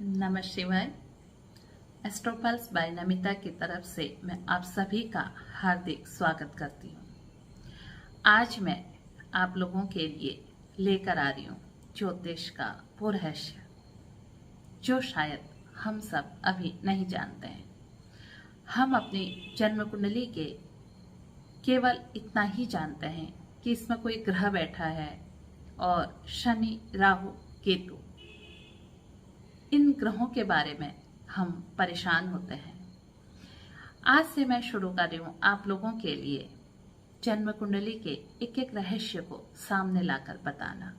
नमः शिवाय। एस्ट्रोपल्स बाय नमिता की तरफ से मैं आप सभी का हार्दिक स्वागत करती हूँ। आज मैं आप लोगों के लिए लेकर आ रही हूँ ज्योतिष का वो रहस्य जो शायद हम सब अभी नहीं जानते हैं। हम अपनी जन्म कुंडली के केवल इतना ही जानते हैं कि इसमें कोई ग्रह बैठा है और शनि, राहु, केतु, इन ग्रहों के बारे में हम परेशान होते हैं। आज से मैं शुरू कर रही हूँ आप लोगों के लिए जन्म कुंडली के एक एक रहस्य को सामने लाकर बताना।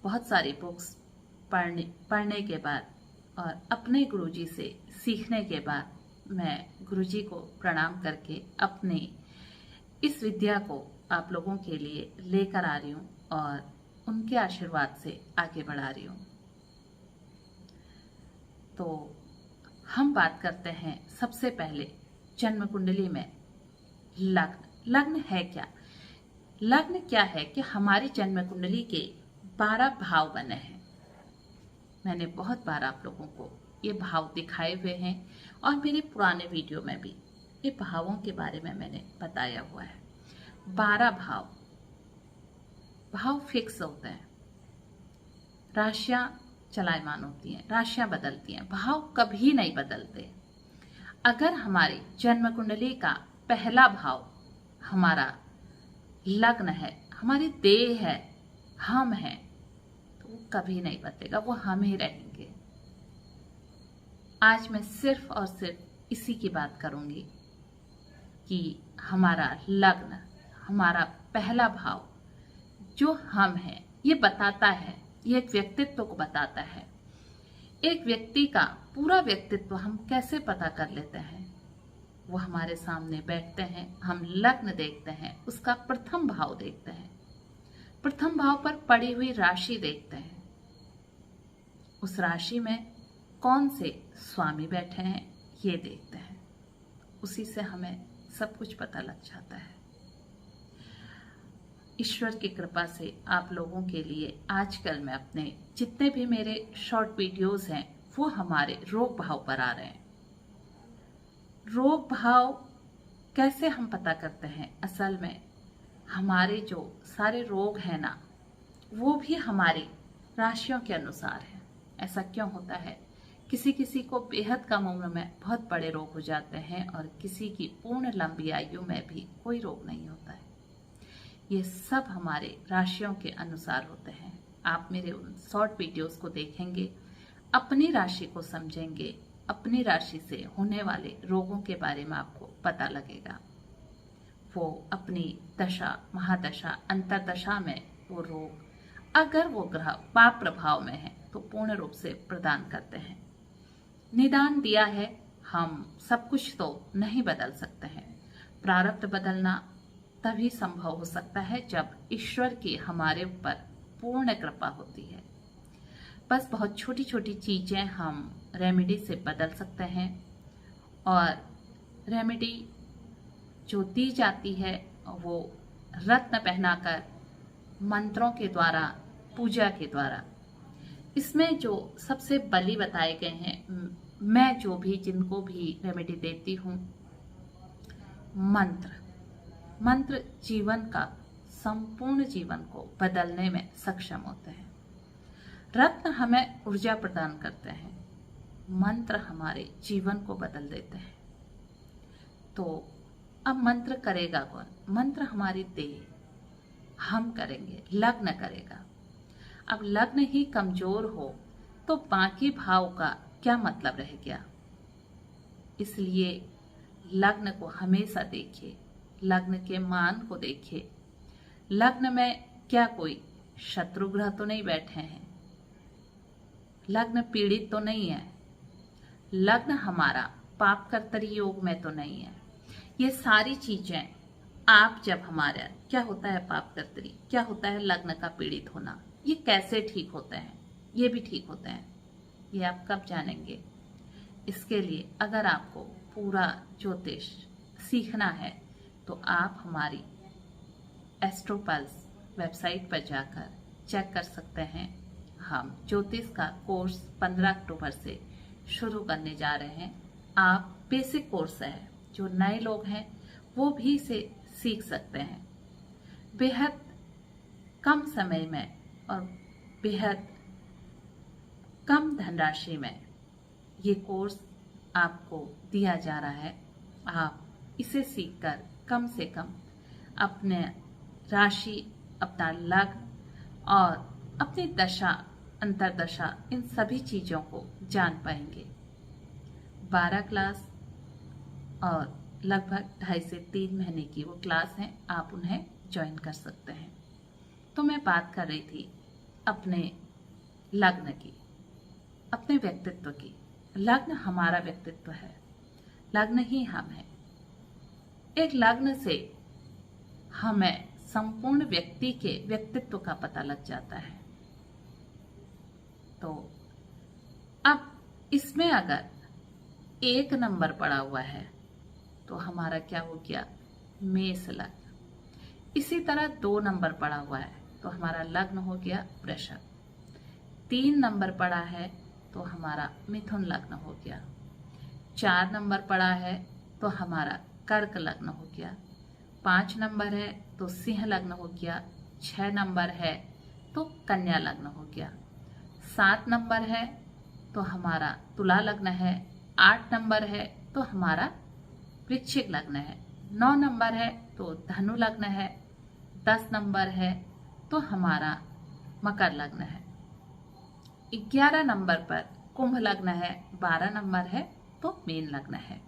बहुत सारी बुक्स पढ़ने के बाद और अपने गुरुजी से सीखने के बाद मैं गुरुजी को प्रणाम करके अपनी इस विद्या को आप लोगों के लिए लेकर आ रही हूँ और उनके आशीर्वाद से आगे बढ़ा रही हूँ। तो हम बात करते हैं सबसे पहले जन्म कुंडली में लग्न। लग्न है क्या? लग्न क्या है कि हमारी जन्म कुंडली के 12 भाव बने हैं। मैंने बहुत बार आप लोगों को ये भाव दिखाए हुए हैं और मेरे पुराने वीडियो में भी ये भावों के बारे में मैंने बताया हुआ है। 12 भाव फिक्स होते हैं, राशियां चलायमान होती हैं, राशियां बदलती हैं, भाव कभी नहीं बदलते। अगर हमारी जन्म कुंडली का पहला भाव हमारा लग्न है, हमारी देह है, हम हैं, तो वो कभी नहीं बदलेगा, वो हम ही रहेंगे। आज मैं सिर्फ और सिर्फ इसी की बात करूंगी कि हमारा लग्न, हमारा पहला भाव जो हम हैं, ये बताता है, ये एक व्यक्तित्व को बताता है। एक व्यक्ति का पूरा व्यक्तित्व हम कैसे पता कर लेते हैं? वो हमारे सामने बैठते हैं, हम लग्न देखते हैं, उसका प्रथम भाव देखते हैं, प्रथम भाव पर पड़ी हुई राशि देखते हैं, उस राशि में कौन से स्वामी बैठे हैं ये देखते हैं। उसी से हमें सब कुछ पता लग जाता है। ईश्वर की कृपा से आप लोगों के लिए आजकल मैं अपने जितने भी मेरे शॉर्ट वीडियोस हैं वो हमारे रोग भाव पर आ रहे हैं। रोग भाव कैसे हम पता करते हैं? असल में हमारे जो सारे रोग हैं ना, वो भी हमारी राशियों के अनुसार है। ऐसा क्यों होता है? किसी किसी को बेहद कम उम्र में बहुत बड़े रोग हो जाते हैं और किसी की पूर्ण लंबी आयु में भी कोई रोग नहीं होता है। ये सब हमारे राशियों के अनुसार होते हैं। आप मेरे उन शॉर्ट वीडियोस को देखेंगे, अपनी राशि को समझेंगे, अपनी राशि से होने वाले रोगों के बारे में आपको पता लगेगा। वो अपनी दशा, महादशा, अंतरदशा में वो रोग, अगर वो ग्रह पाप प्रभाव में है तो पूर्ण रूप से प्रदान करते हैं। निदान दिया है, हम सब कुछ तो नहीं बदल सकते हैं। प्रारब्ध बदलना तभी संभव हो सकता है जब ईश्वर की हमारे ऊपर पूर्ण कृपा होती है। बस बहुत छोटी छोटी चीजें हम रेमेडी से बदल सकते हैं और रेमेडी जो दी जाती है वो रत्न पहनाकर, मंत्रों के द्वारा, पूजा के द्वारा। इसमें जो सबसे बलि बताए गए हैं, मैं जो भी जिनको भी रेमेडी देती हूँ, मंत्र जीवन का, संपूर्ण जीवन को बदलने में सक्षम होते हैं। रत्न हमें ऊर्जा प्रदान करते हैं, मंत्र हमारे जीवन को बदल देते हैं। तो अब मंत्र करेगा कौन? मंत्र हमारी देह, हम करेंगे, लग्न करेगा। अब लग्न ही कमजोर हो तो बाकी भाव का क्या मतलब रह गया? इसलिए लग्न को हमेशा देखिए, लग्न के मान को देखिए। लग्न में क्या कोई शत्रु ग्रह तो नहीं बैठे हैं? लग्न पीड़ित तो नहीं है? लग्न हमारा पाप कर्तरी योग में तो नहीं है? ये सारी चीजें आप जब हमारा क्या होता है पाप कर्तरी, क्या होता है लग्न का पीड़ित होना, ये कैसे ठीक होते हैं? ये भी ठीक होते हैं। ये आप कब जानेंगे? इसके लिए अगर आपको पूरा ज्योतिष सीखना है तो आप हमारी एस्ट्रोपल्स वेबसाइट पर जाकर चेक कर सकते हैं। हम ज्योतिष का कोर्स 15 अक्टूबर से शुरू करने जा रहे हैं। आप बेसिक कोर्स है, जो नए लोग हैं वो भी इसे सीख सकते हैं। बेहद कम समय में और बेहद कम धनराशि में ये कोर्स आपको दिया जा रहा है। आप इसे सीखकर कम से कम अपने राशि, अपना लग्न और अपनी दशा, अंतरदशा, इन सभी चीज़ों को जान पाएंगे। 12 क्लास और लगभग 2.5 से 3 महीने की वो क्लास हैं, आप उन्हें ज्वाइन कर सकते हैं। तो मैं बात कर रही थी अपने लग्न की, अपने व्यक्तित्व की। लग्न हमारा व्यक्तित्व है, लग्न ही हम हैं। एक लग्न से हमें संपूर्ण व्यक्ति के व्यक्तित्व का पता लग जाता है। तो अब इसमें अगर 1 नंबर पड़ा हुआ है तो हमारा क्या हो गया? मेष लग्न। इसी तरह 2 नंबर पड़ा हुआ है तो हमारा लग्न हो गया वृषभ। 3 नंबर पड़ा है तो हमारा मिथुन लग्न हो गया। 4 नंबर पड़ा है तो हमारा कर्क लग्न हो गया। 5 नंबर है तो सिंह लग्न हो गया। 6 नंबर है तो कन्या लग्न हो गया। 7 नंबर है तो हमारा तुला लग्न है। 8 नंबर है तो हमारा वृश्चिक लग्न है। 9 नंबर है तो धनु लग्न है। 10 नंबर है तो हमारा मकर लग्न है। 11 नंबर पर कुंभ लग्न है। 12 नंबर है तो मीन लग्न है।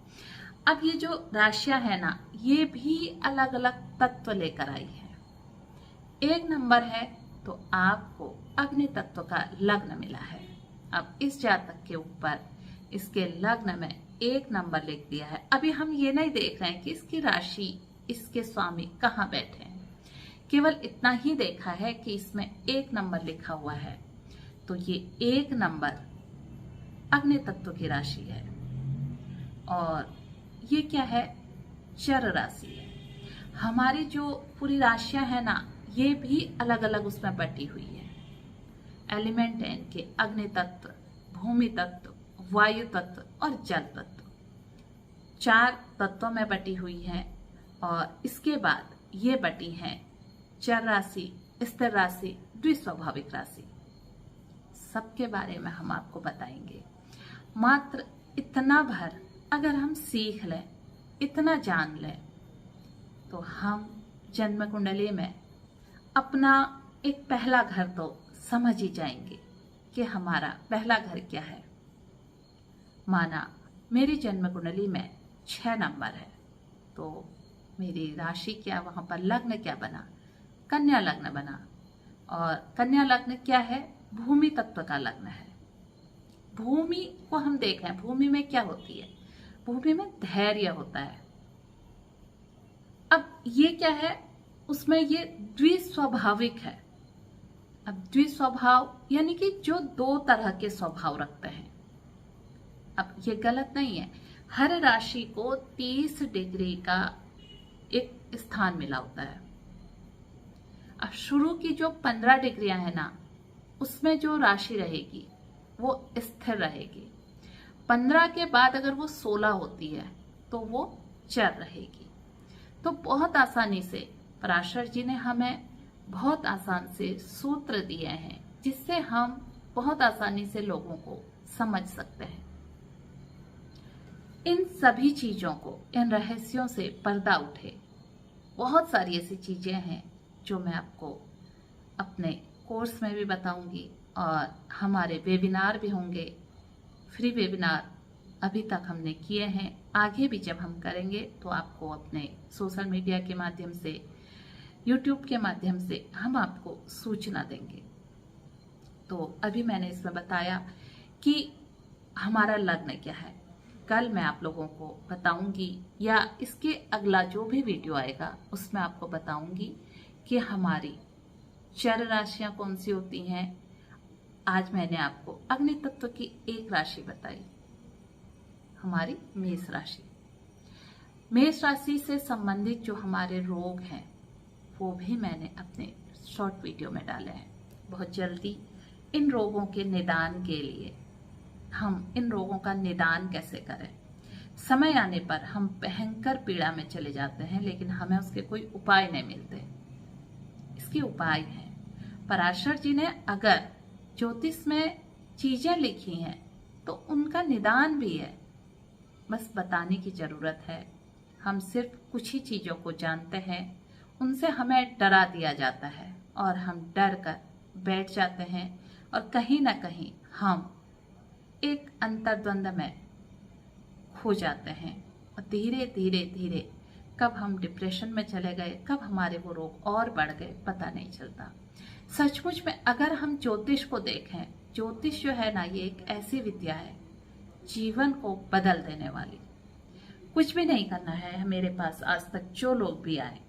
अब ये जो राशियां है ना, ये भी अलग अलग तत्व लेकर आई है। 1 नंबर है तो आपको अग्नि तत्व का लग्न मिला है। अब इस जातक के ऊपर इसके लग्न में 1 नंबर लिख दिया है। अभी हम ये नहीं देख रहे हैं कि इसकी राशि, इसके स्वामी कहाँ बैठे हैं, केवल इतना ही देखा है कि इसमें 1 नंबर लिखा हुआ है। तो ये 1 नंबर अग्नि तत्व की राशि है और ये क्या है? चर राशि है। हमारी जो पूरी राशियां है ना, ये भी अलग अलग उसमें बटी हुई है। एलिमेंट है इनके अग्नि तत्व, भूमि तत्व, वायु तत्व और जल तत्व। 4 तत्वों में बटी हुई है और इसके बाद ये बटी हैं चर राशि, स्थिर राशि, द्विस्वाभाविक राशि। सबके बारे में हम आपको बताएंगे। मात्र इतना भर अगर हम सीख लें, इतना जान लें, तो हम जन्म कुंडली में अपना एक पहला घर तो समझ ही जाएंगे कि हमारा पहला घर क्या है। माना मेरी जन्म कुंडली में 6 नंबर है तो मेरी राशि क्या, वहां पर लग्न क्या बना? कन्या लग्न बना। और कन्या लग्न क्या है? भूमि तत्व का लग्न है। भूमि को हम देख रहे हैं, भूमि में क्या होती है? भूमि में धैर्य होता है। अब ये क्या है? उसमें ये द्विस्वाभाविक है। अब द्विस्वभाव यानी कि जो 2 तरह के स्वभाव रखते हैं। अब ये गलत नहीं है, हर राशि को 30 डिग्री का एक स्थान मिला होता है। अब शुरू की जो 15 डिग्रियां है ना, उसमें जो राशि रहेगी वो स्थिर रहेगी। 15 के बाद अगर वो 16 होती है तो वो चर रहेगी। तो बहुत आसानी से पराशर जी ने हमें बहुत आसान से सूत्र दिए हैं जिससे हम बहुत आसानी से लोगों को समझ सकते हैं। इन सभी चीजों को, इन रहस्यों से पर्दा उठे। बहुत सारी ऐसी चीजें हैं जो मैं आपको अपने कोर्स में भी बताऊंगी और हमारे वेबिनार भी होंगे। फ्री वेबिनार अभी तक हमने किए हैं, आगे भी जब हम करेंगे तो आपको अपने सोशल मीडिया के माध्यम से, यूट्यूब के माध्यम से हम आपको सूचना देंगे। तो अभी मैंने इसमें बताया कि हमारा लग्न क्या है। कल मैं आप लोगों को बताऊंगी या इसके अगला जो भी वीडियो आएगा उसमें आपको बताऊंगी कि हमारी चर राशियां कौन सी होती हैं। आज मैंने आपको अग्नि तत्व की एक राशि बताई, हमारी मेष राशि। मेष राशि से संबंधित जो हमारे रोग हैं वो भी मैंने अपने शॉर्ट वीडियो में डाले हैं। बहुत जल्दी इन रोगों के निदान के लिए हम इन रोगों का निदान कैसे करें। समय आने पर हम भयंकर पीड़ा में चले जाते हैं, लेकिन हमें उसके कोई उपाय नहीं मिलते। इसके उपाय हैं। पराशर जी ने अगर ज्योतिष में चीजें लिखी हैं तो उनका निदान भी है, बस बताने की जरूरत है। हम सिर्फ कुछ ही चीजों को जानते हैं, उनसे हमें डरा दिया जाता है और हम डर कर बैठ जाते हैं और कहीं ना कहीं हम एक अंतर्द्वंद में खो जाते हैं और धीरे धीरे धीरे कब हम डिप्रेशन में चले गए, कब हमारे वो रोग और बढ़ गए, पता नहीं चलता। सचमुच में अगर हम ज्योतिष को देखें, ज्योतिष जो है ना, ये एक ऐसी विद्या है जीवन को बदल देने वाली। कुछ भी नहीं करना है। मेरे पास आज तक जो लोग भी आए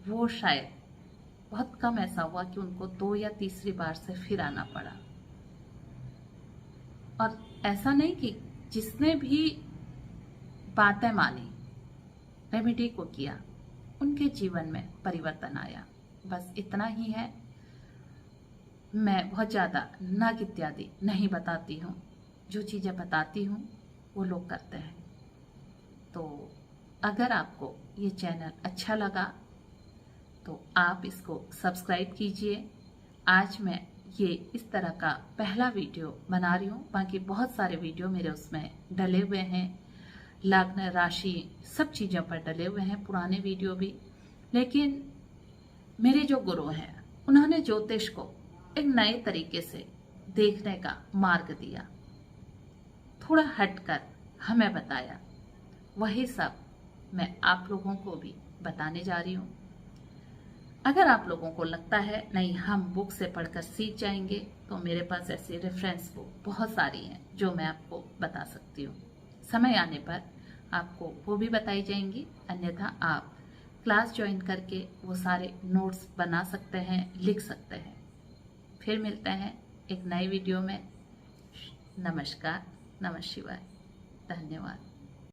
वो शायद बहुत कम ऐसा हुआ कि उनको 2 या तीसरी बार से फिर आना पड़ा। और ऐसा नहीं कि जिसने भी बातें मानी, रेमेडी को किया, उनके जीवन में परिवर्तन आया। बस इतना ही है। मैं बहुत ज़्यादा नग इत्यादि नहीं बताती हूँ, जो चीज़ें बताती हूँ वो लोग करते हैं। तो अगर आपको ये चैनल अच्छा लगा तो आप इसको सब्सक्राइब कीजिए। आज मैं ये इस तरह का पहला वीडियो बना रही हूँ, बाकी बहुत सारे वीडियो मेरे उसमें डले हुए हैं, लग्न राशि सब चीज़ों पर डले हुए हैं, पुराने वीडियो भी। लेकिन मेरे जो गुरु हैं उन्होंने ज्योतिष को एक नए तरीके से देखने का मार्ग दिया, थोड़ा हटकर हमें बताया। वही सब मैं आप लोगों को भी बताने जा रही हूँ। अगर आप लोगों को लगता है नहीं हम बुक से पढ़कर सीख जाएंगे, तो मेरे पास ऐसी रेफरेंस बुक बहुत सारी हैं जो मैं आपको बता सकती हूँ। समय आने पर आपको वो भी बताई जाएंगी, अन्यथा आप क्लास ज्वाइन करके वो सारे नोट्स बना सकते हैं, लिख सकते हैं। फिर मिलते हैं एक नए वीडियो में। नमस्कार, नमः शिवाय, धन्यवाद।